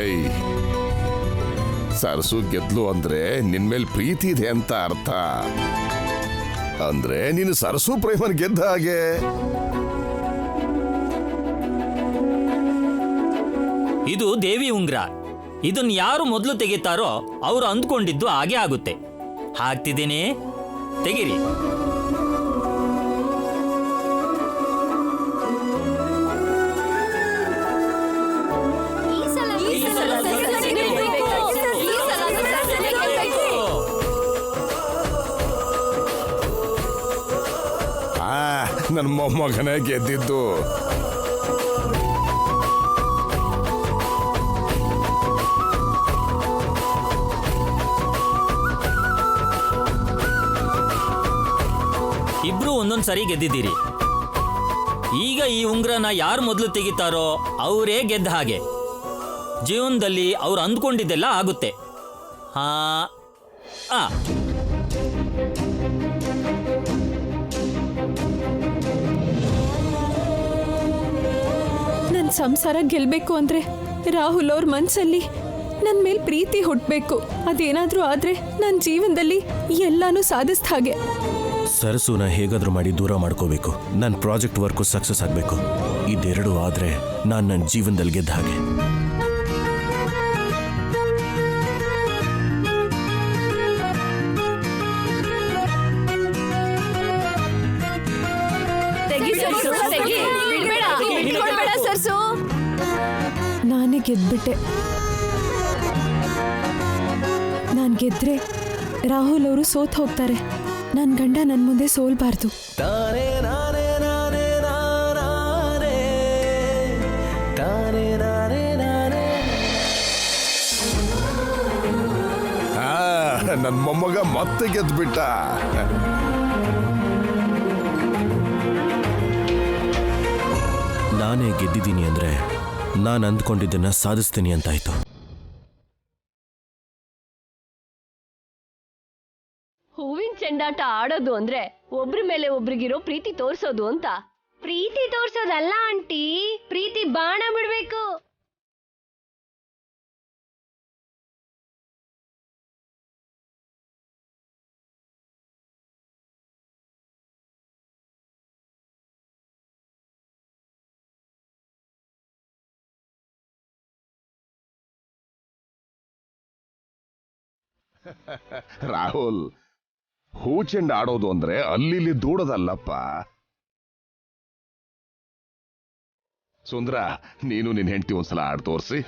ಏಯ್, ಸರಸು ಗೆದ್ಲು ಅಂದ್ರೆ ನಿನ್ಮೇಲ್ ಪ್ರೀತಿ ಇದೆ ಅಂತ ಅರ್ಥ. ಅಂದ್ರೆ ನೀನು ಸರಸು ಪ್ರೇಮನ್ ಗೆದ್ದ ಹಾಗೆ. ಇದು ದೇವಿ ಉಂಗ್ರ. ಇದನ್ನ ಯಾರು ಮೊದಲು ತೆಗಿತಾರೋ ಅವರು ಅಂದ್ಕೊಂಡಿದ್ದು ಹಾಗೆ ಆಗುತ್ತೆ. ಹಾಕ್ತಿದ್ದೀನಿ, ತೆಗಿರಿ. ನನ್ನ ಮೊಮ್ಮಗನೇ ಗೆದ್ದಿದ್ದು. ಇಬ್ರು ಒಂದೊಂದ್ ಸರಿ ಗೆದ್ದಿದ್ದೀರಿ. ಈಗ ಈ ಉಂಗ್ರನ ಯಾರು ಮೊದಲು ತೆಗಿತಾರೋ ಅವರೇ ಗೆದ್ದ ಹಾಗೆ. ಜೀವನದಲ್ಲಿ ಅವ್ರು ಅಂದ್ಕೊಂಡಿದ್ದೆಲ್ಲ ಆಗುತ್ತೆ. ಹಾ ಆ ಸಂಸಾರ ಗೆಲ್ಬೇಕು ಅಂದ್ರೆ ರಾಹುಲ್ ಅವ್ರ ಮನ್ಸಲ್ಲಿ ನನ್ನ ಮೇಲೆ ಪ್ರೀತಿ ಹುಟ್ಟಬೇಕು. ಅದೇನಾದ್ರೂ ಆದ್ರೆ ನನ್ನ ಜೀವನದಲ್ಲಿ ಎಲ್ಲಾನು ಸಾಧಿಸ್ದ ಹಾಗೆ. ಸರಸುನ ಹೇಗಾದ್ರೂ ಮಾಡಿ ದೂರ ಮಾಡ್ಕೋಬೇಕು. ನನ್ನ ಪ್ರಾಜೆಕ್ಟ್ ವರ್ಕು ಸಕ್ಸಸ್ ಆಗಬೇಕು. ಇದೆರಡು ಆದ್ರೆ ನಾನು ನನ್ನ ಜೀವನದಲ್ಲಿ ಗೆದ್ದ ಹಾಗೆ. ನಾನೇ ಗೆದ್ಬಿಟ್ಟೆ. ನಾನು ಗೆದ್ರೆ ರಾಹುಲ್ ಅವರು ಸೋತ್ ಹೋಗ್ತಾರೆ. ನನ್ನ ಗಂಡ ನನ್ನ ಮುಂದೆ ಸೋಲ್ಬಾರ್ದು. ನನ್ನ ಮೊಮ್ಮಗ ಮತ್ತೆ ಗೆದ್ಬಿಟ್ಟ. ನಾನೇ ಗೆದ್ದಿದ್ದೀನಿ ಅಂದ್ರೆ ನಾನು ಅಂದ್ಕೊಂಡಿದ್ದನ್ನ ಸಾಧಿಸ್ತೀನಿ ಅಂತಾಯ್ತು. ಹೂವಿನ ಚೆಂಡಾಟ ಆಡೋದು ಅಂದ್ರೆ ಒಬ್ರ ಮೇಲೆ ಒಬ್ರಿಗಿರೋ ಪ್ರೀತಿ ತೋರ್ಸೋದು ಅಂತ. ಪ್ರೀತಿ ತೋರ್ಸೋದಲ್ಲ ಆಂಟಿ, ಪ್ರೀತಿ ಬಾಣ ಬಿಡ್ಬೇಕು. ರಾಹುಲ್, ಹೂ ಚೆಂಡ ಆಡೋದು ಅಂದ್ರೆ ಅಲ್ಲಿ ದೂಡೋದಲ್ಲಪ್ಪ. ಸುಂದ್ರ, ನೀನು ನಿನ್ ಹೆಂಡತಿ ಒಂದ್ಸಲ ಆಡ್ ತೋರಿಸಿ.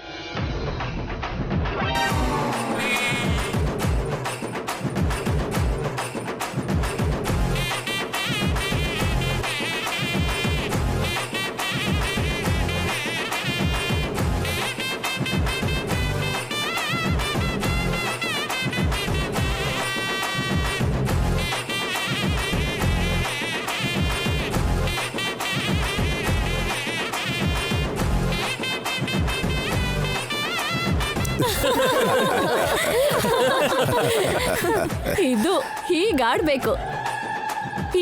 ಇದು ಹೀಗಾಡ್ಬೇಕು.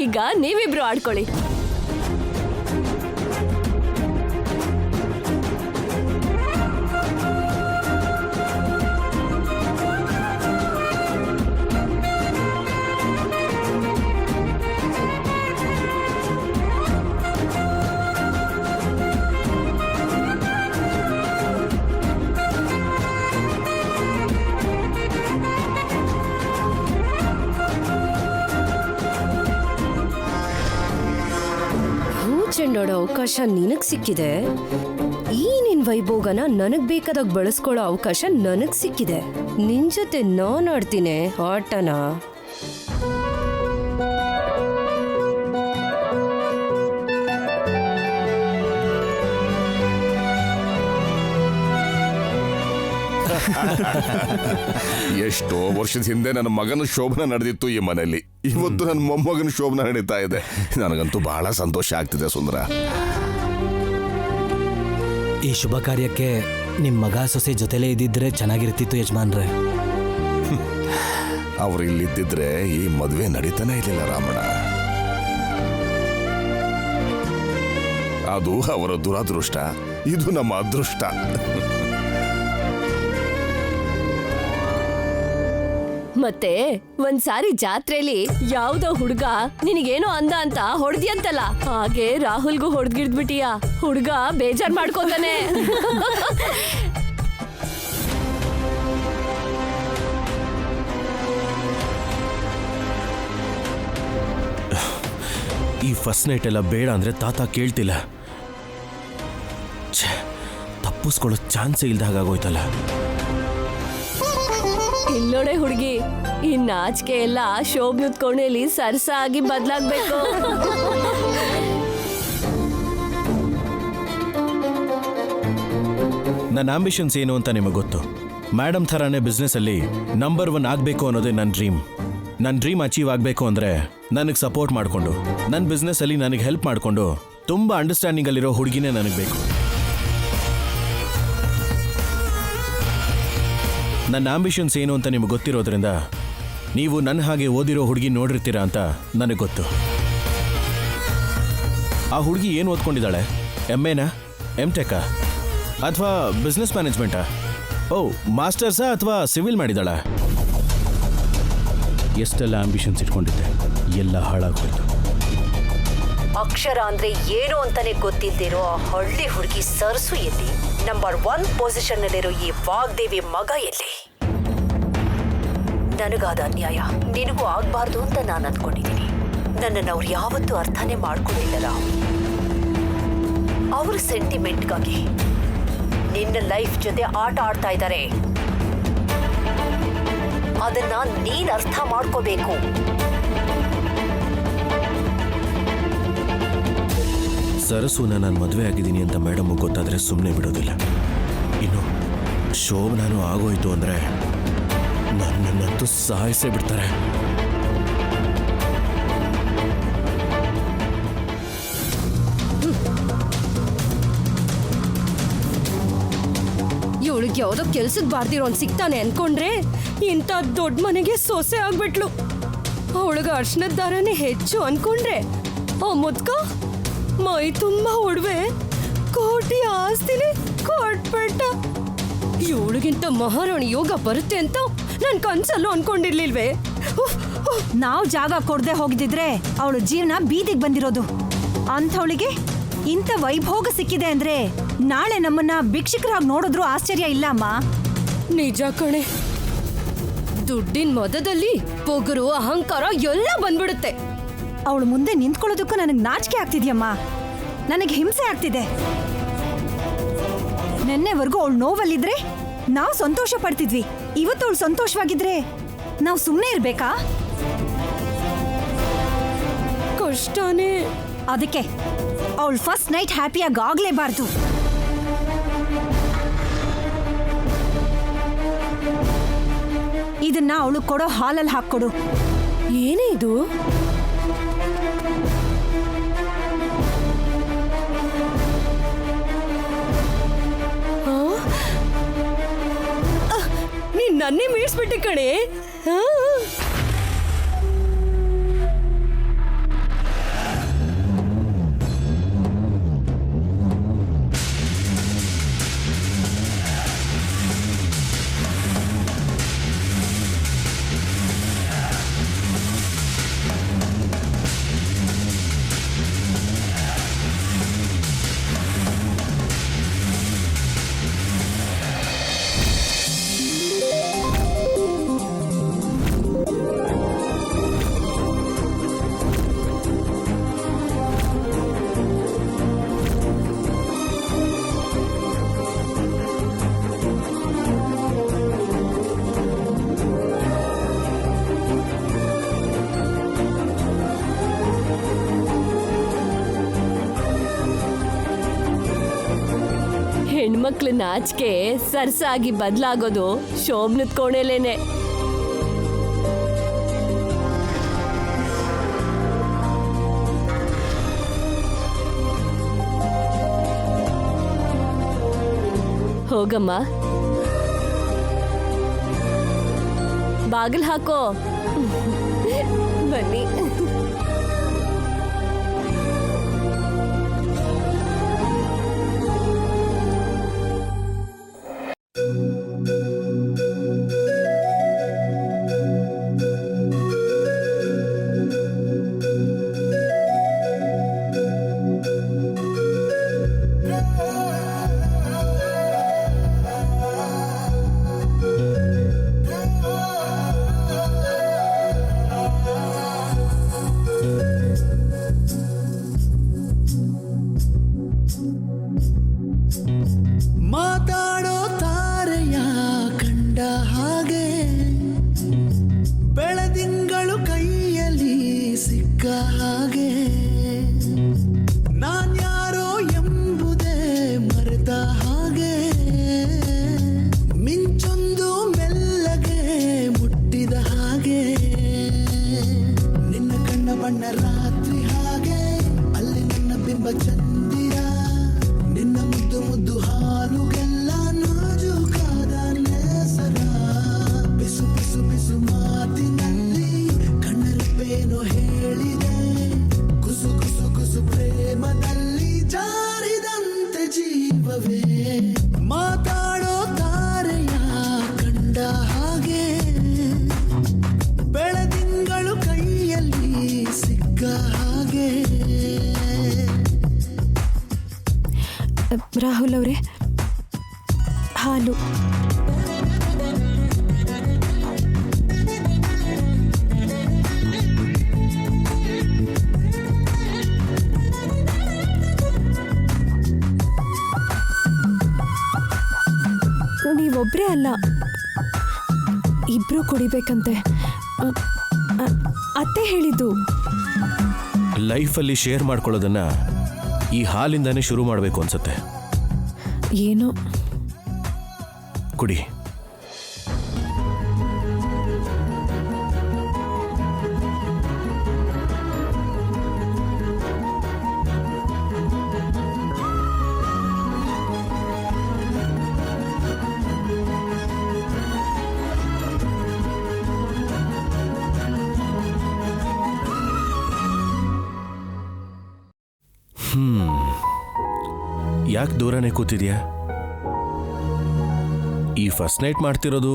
ಈಗ ನೀವಿಬ್ರು ಆಡ್ಕೊಳ್ಳಿ. ಚೆಂಡಾಡೋ ಅವಕಾಶ ನಿನಗ್ ಸಿಕ್ಕಿದೆ. ಈ ನಿನ್ ವೈಭೋಗನ ನನಗ್ ಬೇಕಾದಾಗ ಬಳಸ್ಕೊಳ್ಳೋ ಅವಕಾಶ ನನಗ್ ಸಿಕ್ಕಿದೆ. ನಿನ್ ಜೊತೆ ನಾನ್ ಆಡ್ತೀನಿ ಆಟನ. ಎಷ್ಟೋ ವರ್ಷದ ಹಿಂದೆ ನನ್ನ ಮಗನ ಶೋಭನ ನಡೆದಿತ್ತು ಈ ಮನೆಯಲ್ಲಿ. ಇವತ್ತು ನನ್ನ ಮೊಮ್ಮಗನ ಶೋಭನ ನಡೀತಾ ಇದೆ. ನನಗಂತೂ ಬಹಳ ಸಂತೋಷ ಆಗ್ತಿದೆ ಸುಂದರ. ಈ ಶುಭ ಕಾರ್ಯಕ್ಕೆ ನಿಮ್ಮ ಮಗ ಸೊಸೆ ಜೊತೆಲೇ ಇದ್ದಿದ್ರೆ ಚೆನ್ನಾಗಿರ್ತಿತ್ತು ಯಜಮಾನ್ರೆ. ಅವ್ರು ಇಲ್ಲಿದ್ದಿದ್ರೆ ಈ ಮದುವೆ ನಡೀತಾನೆ ಇರಲಿಲ್ಲ ರಾಮಣ್ಣ. ಅದು ಅವರ ದುರಾದೃಷ್ಟ, ಇದು ನಮ್ಮ ಅದೃಷ್ಟ. ಮತ್ತೆ ಒಂದ್ಸಾರಿ ಜಾತ್ರೆಲಿ ಯಾವ್ದೋ ಹುಡ್ಗ ನಿನಗೇನೋ ಅಂದ ಅಂತ ಹೊಡೆದಿಯಂತಲ್ಲ, ಹಾಗೆ ರಾಹುಲ್ಗೂ ಹೊಡೆದ್ಗಿಡ್ಬಿಟ್ಟಿಯಾ. ಹುಡ್ಗ ಬೇಜಾರ್ ಮಾಡ್ಕೋತಾನೆ. ಈ ಫಸ್ಟ್ ನೈಟ್ ಎಲ್ಲ ಬೇಡ ಅಂದ್ರೆ ತಾತ ಕೇಳ್ತಿಲ್ಲ. ತಪ್ಪಿಸ್ಕೊಳ್ಳೋ ಚಾನ್ಸೇ ಇಲ್ದ ಹಾಗಾಗೋಯ್ತಲ್ಲ. ಇಲ್ಲೋಡೆ ಹುಡುಗಿ, ಈ ನಾಚಿಕೆ ಎಲ್ಲ ಶೋಭನದ ಕೋಣೆಯಲ್ಲಿ ಸರ್ಸ ಆಗಿ ಬದಲಾಗ್ಬೇಕು. ನನ್ನ ಆಂಬಿಷನ್ಸ್ ಏನು ಅಂತ ನಿಮಗೆ ಗೊತ್ತು. ಮೇಡಮ್ ಥರಾನೇ ಬಿಸ್ನೆಸ್ಸಲ್ಲಿ ನಂಬರ್ 1 ಆಗಬೇಕು ಅನ್ನೋದೇ ನನ್ನ ಡ್ರೀಮ್. ನನ್ನ ಡ್ರೀಮ್ ಅಚೀವ್ ಆಗಬೇಕು ಅಂದರೆ ನನಗೆ ಸಪೋರ್ಟ್ ಮಾಡಿಕೊಂಡು, ನನ್ನ ಬಿಸ್ನೆಸ್ಸಲ್ಲಿ ನನಗೆ ಹೆಲ್ಪ್ ಮಾಡಿಕೊಂಡು ತುಂಬ ಅಂಡರ್ಸ್ಟ್ಯಾಂಡಿಂಗಲ್ಲಿರೋ ಹುಡುಗಿನೇ ನನಗೆ ಬೇಕು. ನನ್ನ ಆಂಬಿಷನ್ಸ್ ಏನು ಅಂತ ನಿಮಗೆ ಗೊತ್ತಿರೋದ್ರಿಂದ ನೀವು ನನ್ನ ಹಾಗೆ ಓದಿರೋ ಹುಡುಗಿ ನೋಡಿರ್ತೀರಾ ಅಂತ ನನಗೆ ಗೊತ್ತು. ಆ ಹುಡುಗಿ ಏನು ಓದ್ಕೊಂಡಿದ್ದಾಳೆ? MAನಾ M.Tech ಅಥವಾ ಬಿಸ್ನೆಸ್ ಮ್ಯಾನೇಜ್ಮೆಂಟಾ? ಓ, ಮಾಸ್ಟರ್ಸಾ ಅಥವಾ ಸಿವಿಲ್ ಮಾಡಿದಾಳ? ಎಷ್ಟೆಲ್ಲ ಆಂಬಿಷನ್ಸ್ ಇಟ್ಕೊಂಡಿದ್ದೆ, ಎಲ್ಲ ಹಾಳಾಗೋಯ್ತು. ಅಕ್ಷರ ಅಂದ್ರೆ ಏನು ಅಂತಾನೆ ಗೊತ್ತಿದ್ದಿರೋ ಆ ಹಳ್ಳಿ ಹುಡುಗಿ ಸರ್ಸು ಎಲ್ಲಿ? ನಂಬರ್ 1 ಪೊಸಿಷನ್ ನಲ್ಲಿರೋ ಈ ವಾಗ್ದೇವಿ ಮಗ ಎಲ್ಲಿ? ನನಗಾದ ಅನ್ಯಾಯ ನಿನಗೂ ಆಗ್ಬಾರ್ದು ಅಂತ ನಾನು ಅಂದ್ಕೊಂಡಿದ್ದೀನಿ. ನನ್ನನ್ನು ಅವ್ರು ಯಾವತ್ತೂ ಅರ್ಥನೇ ಮಾಡ್ಕೊಂಡಿಲ್ಲಲ್ಲ. ಅವ್ರ ಸೆಂಟಿಮೆಂಟ್ಗಾಗಿ ನಿನ್ನ ಲೈಫ್ ಜೊತೆ ಆಟ ಆಡ್ತಾ ಇದ್ದಾರೆ. ಅದನ್ನ ನೀನ್ ಅರ್ಥ ಮಾಡ್ಕೋಬೇಕು. ಸರಸುನ ನಾನು ಮದುವೆ ಆಗಿದ್ದೀನಿ ಅಂತ ಮೇಡಮ್ ಗೊತ್ತಾದ್ರೆ ಸುಮ್ಮನೆ ಬಿಡೋದಿಲ್ಲ. ಇನ್ನು ಶೋಭನಾನು ಆಗೋಯ್ತು ಅಂದ್ರೆ ನನ್ನಂತೂ ಸಾಯಿಸೇ ಬಿಡ್ತಾರೆ. ಇವಳಿಗೆ ಯಾವ್ದೋ ಕೆಲ್ಸದ ಬಾರ್ದಿರೋನ್ ಸಿಗ್ತಾನೆ ಅನ್ಕೊಂಡ್ರೆ ಇಂಥ ದೊಡ್ಡ ಮನೆಗೆ ಸೊಸೆ ಆಗ್ಬಿಟ್ಲು. ಅವಳಿಗೆ ಅರ್ಶನದ ದಾರನೇ ಹೆಚ್ಚು ಅನ್ಕೊಂಡ್ರೆ ಆ ಮುದ್ಕ ಮೈ ತುಂಬಾ ಒಡವೆ, ಕೋಟಿ ಆಸ್ತಿಲಿ ಕೊಟ್ಬಿಟ್ಟ. ಇವಳಿಗಿಂತ ಮಹಾರಾಣಿ ಯೋಗ ಬರುತ್ತೆ ಅಂತ ನನ್ ಕನ್ಸಲ್ಲೂ ಅನ್ಕೊಂಡಿರ್ಲಿಲ್ವೇ? ನಾವು ಜಾಗ ಕೊಡದೆ ಹೋಗಿದ್ರೆ ಅವಳು ಜೀವನ ಬೀದಿಗೆ ಬಂದಿರೋದು. ಅಂಥವಳಿಗೆ ಇಂಥ ವೈಭೋಗ ಸಿಕ್ಕಿದೆ ಅಂದ್ರೆ ನಾಳೆ ನಮ್ಮನ್ನ ಭಿಕ್ಷುಕರಾಗಿ ನೋಡಿದ್ರು ಆಶ್ಚರ್ಯ ಇಲ್ಲ ಅಮ್ಮ. ನಿಜ ಕಣೆ, ದುಡ್ಡಿನ ಮದದಲ್ಲಿ ಪೊಗರು ಅಹಂಕಾರ ಎಲ್ಲ ಬಂದ್ಬಿಡುತ್ತೆ. ಅವಳು ಮುಂದೆ ನಿಂತ್ಕೊಳ್ಳೋದಕ್ಕೂ ನನಗೆ ನಾಚಿಕೆ ಆಗ್ತಿದ್ಯಮ್ಮ. ನನಗೆ ಹಿಂಸೆ ಆಗ್ತಿದೆ. ನೆನ್ನೆವರೆಗೂ ಅವಳು ನೋವಲ್ಲಿದ್ರೆ ನಾವು ಸಂತೋಷ ಪಡ್ತಿದ್ವಿ. ಇವತ್ತು ಅವಳು ಸಂತೋಷವಾಗಿದ್ರೆ ನಾವು ಸುಮ್ಮನೆ ಇರ್ಬೇಕಾ? ಕಷ್ಟನೇ. ಅದಕ್ಕೆ ಅವಳು ಫಸ್ಟ್ ನೈಟ್ ಹ್ಯಾಪಿಯಾಗಿ ಆಗ್ಲೇಬಾರ್ದು. ಇದನ್ನ ಅವಳು ಕೊಡೋ ಹಾಲಲ್ಲಿ ಹಾಕ್ಕೊಡು. ಏನೇ ಇದು? ನೀನ್ ನನ್ನೇ ಮೀರ್ಸ್ಬಿಟ್ಟೆ ಕಣೆ. ಹೆಣ್ಮಕ್ಳ ನಾಚಿಕೆ ಸರ್ಸಾಗಿ ಬದಲಾಗೋದು ಶೋಭನದ ಕೋಣೆಲೇನೆ. ಹೋಗಮ್ಮ, ಬಾಗಿಲು ಹಾಕೋ. ಬನ್ನಿ. ಮಾತಾಡೋ ತಾರೆಯ ಕಂಡ ಹಾಗೆ ಬೆಳದಿಂಗಳು ಕೈಯಲ್ಲಿ ಸಿಕ್ಕ ಹಾಗೆ ನಾನ್ಯಾರೋ ಎಂಬುದೇ ಮರೆತ ಹಾಗೆ ಮಿಂಚೊಂದು ಮೆಲ್ಲಗೆ ಮುಟ್ಟಿದ ಹಾಗೆ ನಿನ್ನ ಕಣ್ಣ ಬಣ್ಣ ರಾತ್ರಿ ಹಾಗೆ ಅಲ್ಲಿ ನನ್ನ ಬಿಂಬ ಚಂದಿರ ನಿನ್ನ ಮುದ್ದು ಮುದ್ದು ಹಾಲುಗೆಲ್ಲ ನಾಜೂಕಾದ ನೇಸರ ಬಿಸು ಬಿಸು ಬಿಸು ಮಾತಿನಲ್ಲಿ ಕಣ್ಣರಪ್ಪೇನೋ ಹೇಳಿದೆ ಕುಸು ಕುಸು ಕುಸು ಪ್ರೇಮದಲ್ಲಿ ಜಾರಿದಂತೆ ಜೀವ ರಾಹುಲ್ ಅವರೇ, ಹಾಲು. ನೀವೊಬ್ಬರೇ ಅಲ್ಲ, ಇಬ್ರು ಕುಡಿಬೇಕಂತೆ. ಅತ್ತೆ ಹೇಳಿದ್ದು. ಲೈಫಲ್ಲಿ ಶೇರ್ ಮಾಡ್ಕೊಳ್ಳೋದನ್ನ ಈ ಹಾಲಿಂದಾನೇ ಶುರು ಮಾಡಬೇಕು ಅನ್ಸುತ್ತೆ. ಏನೋ ಕುಡಿ. ಯಾಕೆ ದೂರನೇ ಕೂತಿದ್ಯಾ? ಈ ಫಸ್ಟ್ ನೈಟ್ ಮಾಡ್ತಿರೋದು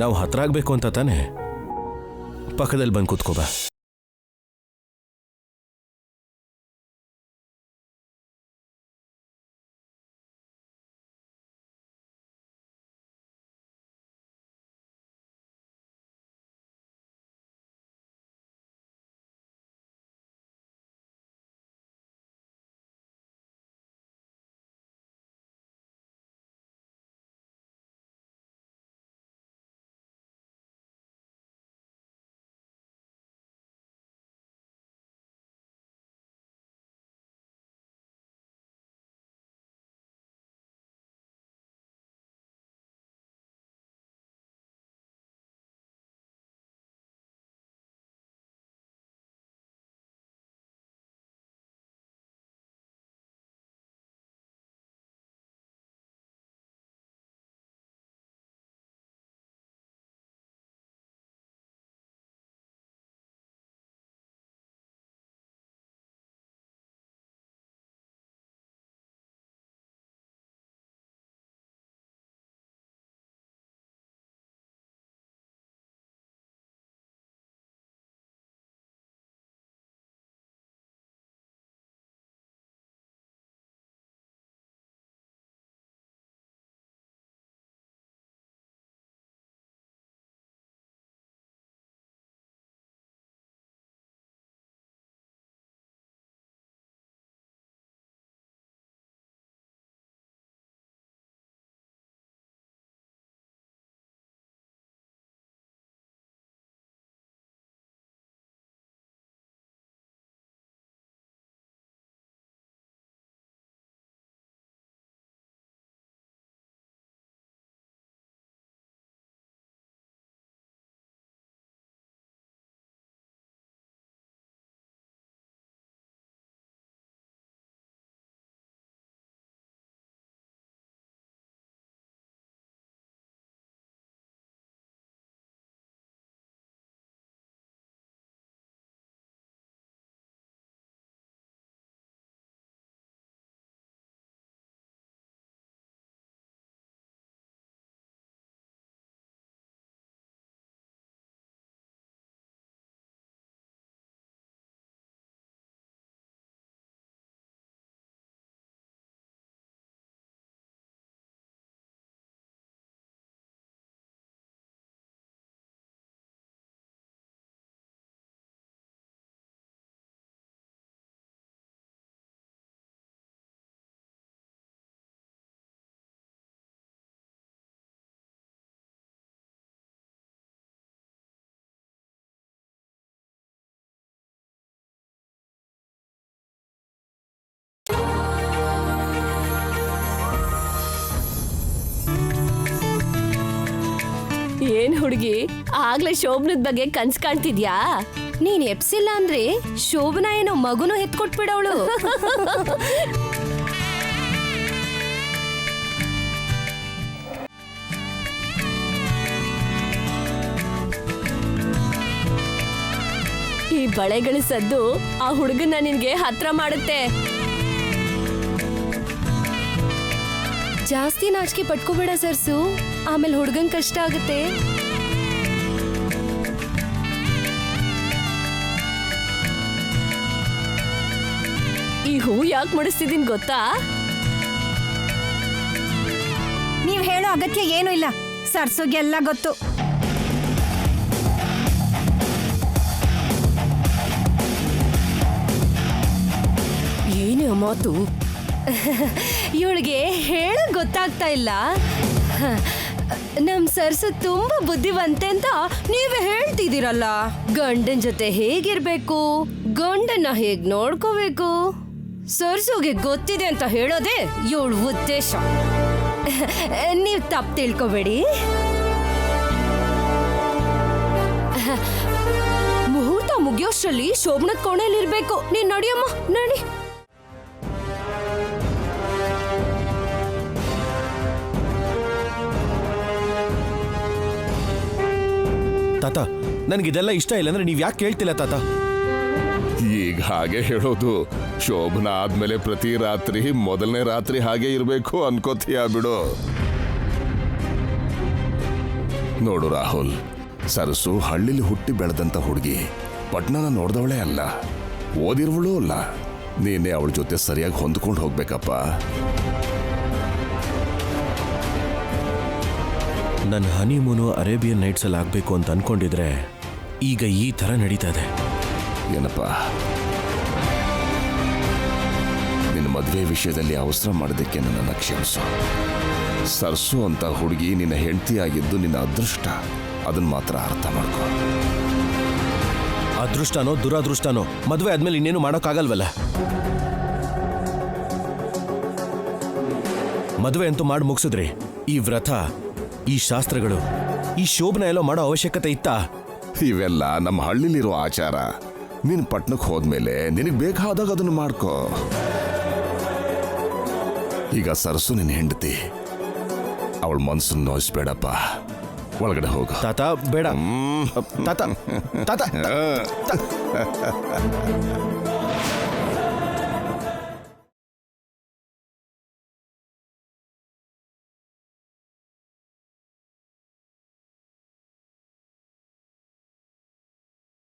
ನಾವು ಹತ್ರ ಆಗ್ಬೇಕು ಅಂತ ತಾನೆ? ಪಕ್ಕದಲ್ಲಿ ಬಂದು ಕೂತ್ಕೋಬಾ. ಏನ್ ಹುಡುಗಿ, ಆಗ್ಲೇ ಶೋಭನದ ಬಗ್ಗೆ ಕನ್ಸ್ ಕಾಣ್ತಿದ್ಯಾ? ನೀನ್ ಎಪ್ಸಿಲ್ಲ ಅಂದ್ರೆ ಶೋಭನಾ ಏನೋ ಮಗುನು ಎತ್ಕೊಟ್ಬಿಡವಳು. ಈ ಬಳೆಗಳ ಸದ್ದು ಆ ಹುಡುಗನ್ನ ನಿನ್ಗೆ ಹತ್ರ ಮಾಡುತ್ತೆ. ಜಾಸ್ತಿ ನಾಚಿಕೆ ಪಟ್ಕೋಬೇಡ ಸರ್ಸು, ಆಮೇಲೆ ಹುಡುಗನ್ ಕಷ್ಟ ಆಗುತ್ತೆ. ಈ ಹೂ ಯಾಕೆ ಮುಡಿಸ್ತಿದೀನಿ ಗೊತ್ತಾ? ನೀವ್ ಹೇಳೋ ಅಗತ್ಯ ಏನೂ ಇಲ್ಲ. ಸರ್ಸುಗೆಲ್ಲ ಗೊತ್ತು. ಏನೇ ಮಾತು, ಇವಳಿಗೆ ಹೇಳ ಗೊತ್ತಾಗ್ತಾ ಇಲ್ಲ. ನಮ್ ಸರ್ಸು ತುಂಬಾ ಬುದ್ಧಿವಂತೆ ಅಂತ ನೀವೇ ಹೇಳ್ತಿದ್ದೀರಲ್ಲ. ಗಂಡನ್ ಜೊತೆ ಹೇಗಿರ್ಬೇಕು, ಗಂಡನ್ನ ಹೇಗ್ ನೋಡ್ಕೋಬೇಕು, ಸರ್ಸುಗೆ ಗೊತ್ತಿದೆ ಅಂತ ಹೇಳೋದೇ ಇವಳ ಉದ್ದೇಶ. ನೀವ್ ತಪ್ಪು ತಿಳ್ಕೊಬೇಡಿ. ಮುಹೂರ್ತ ಮುಗಿಯೋಷ್ಟ್ರಲ್ಲಿ ಶೋಭನದ ಕೋಣೆಯಲ್ಲಿರ್ಬೇಕು. ನೀನ್ ನಡಿಯಮ್ಮ, ನಡಿ. ತಾತ, ನನಗಿದೆಲ್ಲ ಇಷ್ಟ ಇಲ್ಲ ಅಂದ್ರೆ ನೀವ್ ಯಾಕೆ ಕೇಳ್ತಿಲ್ಲ ತಾತ? ಈಗ ಹಾಗೆ ಹೇಳೋದು. ಶೋಭನ ಆದ್ಮೇಲೆ ಪ್ರತಿ ರಾತ್ರಿ ಮೊದಲನೇ ರಾತ್ರಿ ಹಾಗೆ ಇರಬೇಕು ಅನ್ಕೋತೀಯ ಬಿಡು. ನೋಡು ರಾಹುಲ್, ಸರಸು ಹಳ್ಳಿಲಿ ಹುಟ್ಟಿ ಬೆಳೆದಂತ ಹುಡುಗಿ, ಪಟ್ನನ ನೋಡ್ದವಳೇ ಅಲ್ಲ, ಓದಿರುವಳೂ ಅಲ್ಲ. ನೀನೇ ಅವಳ ಜೊತೆ ಸರಿಯಾಗಿ ಹೊಂದ್ಕೊಂಡು ಹೋಗ್ಬೇಕಪ್ಪ. ನನ್ನ ಹನಿಮೂನು ಅರೇಬಿಯನ್ ನೈಟ್ಸ್ ಅಲ್ಲಿ ಆಗ್ಬೇಕು ಅಂತ ಅನ್ಕೊಂಡಿದ್ರೆ ಈಗ ಈ ತರ ನಡೀತಾ ಇದೆ. ಏನಪ್ಪ, ನಿನ್ನ ಮದುವೆ ವಿಷಯದಲ್ಲಿ ಅವಸರ ಮಾಡೋದಕ್ಕೆ ನನ್ನನ್ನು ಕ್ಷಮಿಸು. ಸರ್ಸು ಅಂತ ಹುಡುಗಿ ನಿನ್ನ ಹೆಂಡತಿ ಆಗಿದ್ದು ನಿನ್ನ ಅದೃಷ್ಟ. ಅದನ್ನ ಮಾತ್ರ ಅರ್ಥ ಮಾಡ್ಕೊ. ಅದೃಷ್ಟನೋ ದುರಾದೃಷ್ಟನೋ ಮದುವೆ ಆದ್ಮೇಲೆ ಇನ್ನೇನು ಮಾಡೋಕ್ಕಾಗಲ್ವಲ್ಲ. ಮದುವೆ ಅಂತೂ ಮಾಡಿ ಮುಗಿಸಿದ್ರಿ. ಈ ವ್ರತ, ಈ ಶಾಸ್ತ್ರಗಳು, ಈ ಶೋಭನ ಎಲ್ಲೋ ಮಾಡೋ ಅವಶ್ಯಕತೆ ಇತ್ತಾ? ಇವೆಲ್ಲ ನಮ್ಮ ಹಳ್ಳಿಲಿರೋ ಆಚಾರ. ನೀನು ಪಟ್ಟಣಕ್ಕೆ ಹೋದ್ಮೇಲೆ ನಿನಗೆ ಬೇಕಾದಾಗ ಅದನ್ನು ಮಾಡ್ಕೋ. ಈಗ ಸರಸು ನಿನ್ನ ಹೆಂಡತಿ, ಅವಳ ಮನಸ್ಸನ್ನು ನೋಯಿಸ್ಬೇಡಪ್ಪ. ಒಳಗಡೆ ಹೋಗು. ತಾತ ಬೇಡ. ತಾತ ತಾತ